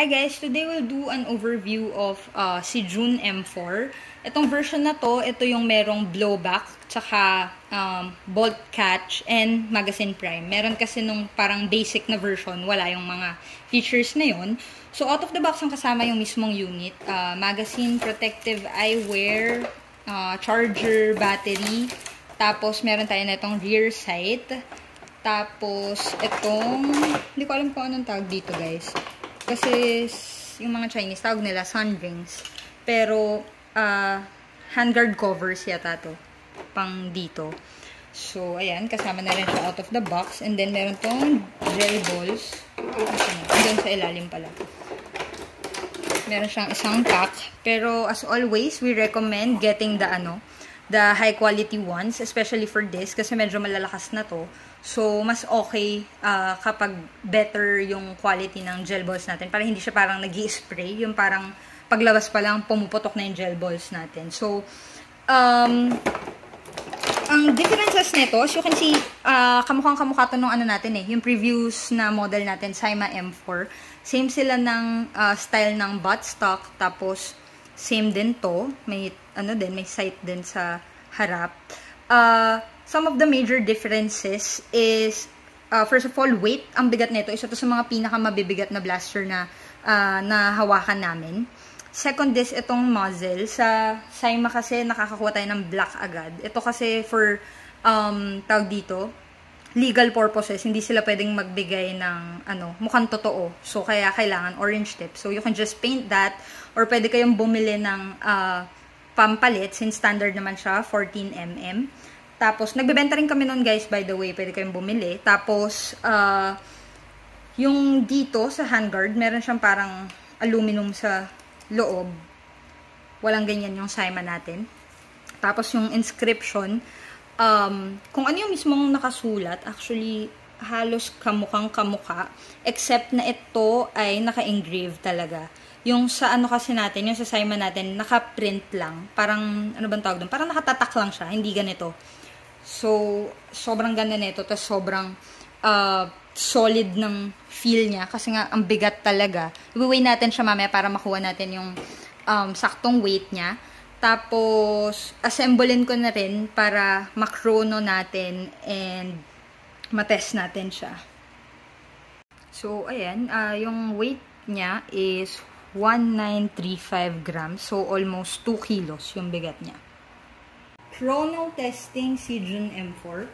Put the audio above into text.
Hi guys, today we'll do an overview of si June M4. Itong version na to, ito yung merong blowback, tsaka bolt catch, and magazine prime. Meron kasi nung parang basic na version, wala yung mga features na yun. So out of the box ang kasama yung mismong unit, magazine, protective eyewear, charger, battery, tapos meron tayo na itong rear sight, tapos itong, hindi ko alam kung anong tawag dito guys. Kasi yung mga Chinese, tawag nila sun rings. Pero, handguard covers yata to. Pang dito. So, ayan. Kasama na rin siya out of the box. And then, meron tong gel balls. Doon sa ilalim pala. Meron siyang isang pack. Pero, as always, we recommend getting the high quality ones. Especially for this. Kasi medyo malalakas na to. So, mas okay kapag better yung quality ng gel balls natin. Para hindi siya parang nag-i-spray. Yung parang paglabas pa lang, pumuputok na yung gel balls natin. So, ang differences nito, as you can see, kamukhang-kamukha to nung natin eh. Yung previous na model natin, Syma M4. Same sila ng style ng buttstock. Tapos, same din to. May, may sight din sa harap. Some of the major differences is, first of all, weight. Ang bigat nito. Isa to sa mga pinakamabibigat na blaster na hawakan namin. Second is itong muzzle. Sa Syma kasi nakakakuha tayo ng black agad. Ito kasi for, tawag dito, legal purposes. Hindi sila pwedeng magbigay ng, mukhang totoo. So, kaya kailangan orange tip. So, you can just paint that. Or pwede kayong bumili ng pampalit. Since standard naman siya, 14mm. Tapos, nagbebenta rin kami nun guys, by the way. Pwede kayong bumili. Tapos, yung dito sa handguard, meron siyang parang aluminum sa loob. Walang ganyan yung Syma natin. Tapos, yung inscription, kung ano yung mismong nakasulat, actually, halos kamukhang-kamukha. Except na ito ay naka-engrave talaga. Yung sa kasi natin, yung sa Syma natin, naka-print lang. Parang, ano bang tawag doon? Parang nakatatak lang siya, hindi ganito. So, sobrang ganda nito. Tapos, sobrang solid ng feel niya. Kasi nga, ang bigat talaga. I-weigh natin siya mamaya para makuha natin yung saktong weight niya. Tapos, assemblein ko na rin para makrono natin and matest natin siya. So, ayan. Yung weight niya is 1935 grams. So, almost 2 kilos yung bigat niya. Chrono testing si June M4.